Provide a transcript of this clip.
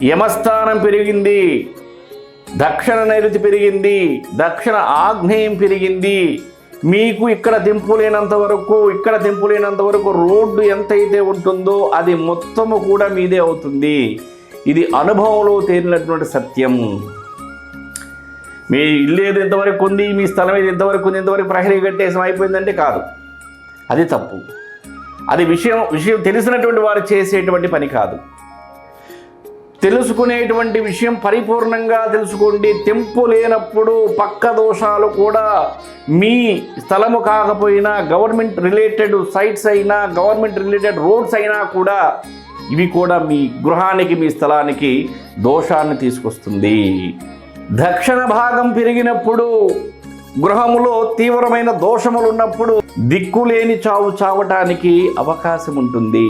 యమస్థానం పెరిగింది, దక్షిణ నైరుతి పెరిగింది, దక్షిణ ఆగ్నేయం పెరిగింది. మీకు ఇక్కడ తెంపులేనంత వరకు రోడ్డు ఎంతైతే ఉంటుందో అది మొత్తము కూడా మీదే అవుతుంది. ఇది అనుభవంలో తేలినటువంటి సత్యం. మీ ఇల్లు ఏది ఎంతవరకు ఉంది, మీ స్థలం ఏది ఎంతవరకు ఉంది, ఎంతవరకు ప్రహరీ కట్టేసం అయిపోయిందంటే కాదు, అది తప్పు. అది విషయం తెలిసినటువంటి వారు చేసేటువంటి పని కాదు. తెలుసుకునేటువంటి విషయం పరిపూర్ణంగా తెలుసుకోండి. తెంపు లేనప్పుడు పక్క దోషాలు కూడా మీ స్థలము కాకపోయినా, గవర్నమెంట్ రిలేటెడ్ సైట్స్ అయినా, గవర్నమెంట్ రిలేటెడ్ రోడ్స్ అయినా కూడా ఇవి కూడా మీ గృహానికి, మీ స్థలానికి దోషాన్ని తీసుకొస్తుంది. దక్షిణ భాగం పెరిగినప్పుడు, గృహములో తీవ్రమైన దోషములు ఉన్నప్పుడు దిక్కులేని చావు చావటానికి అవకాశం ఉంటుంది.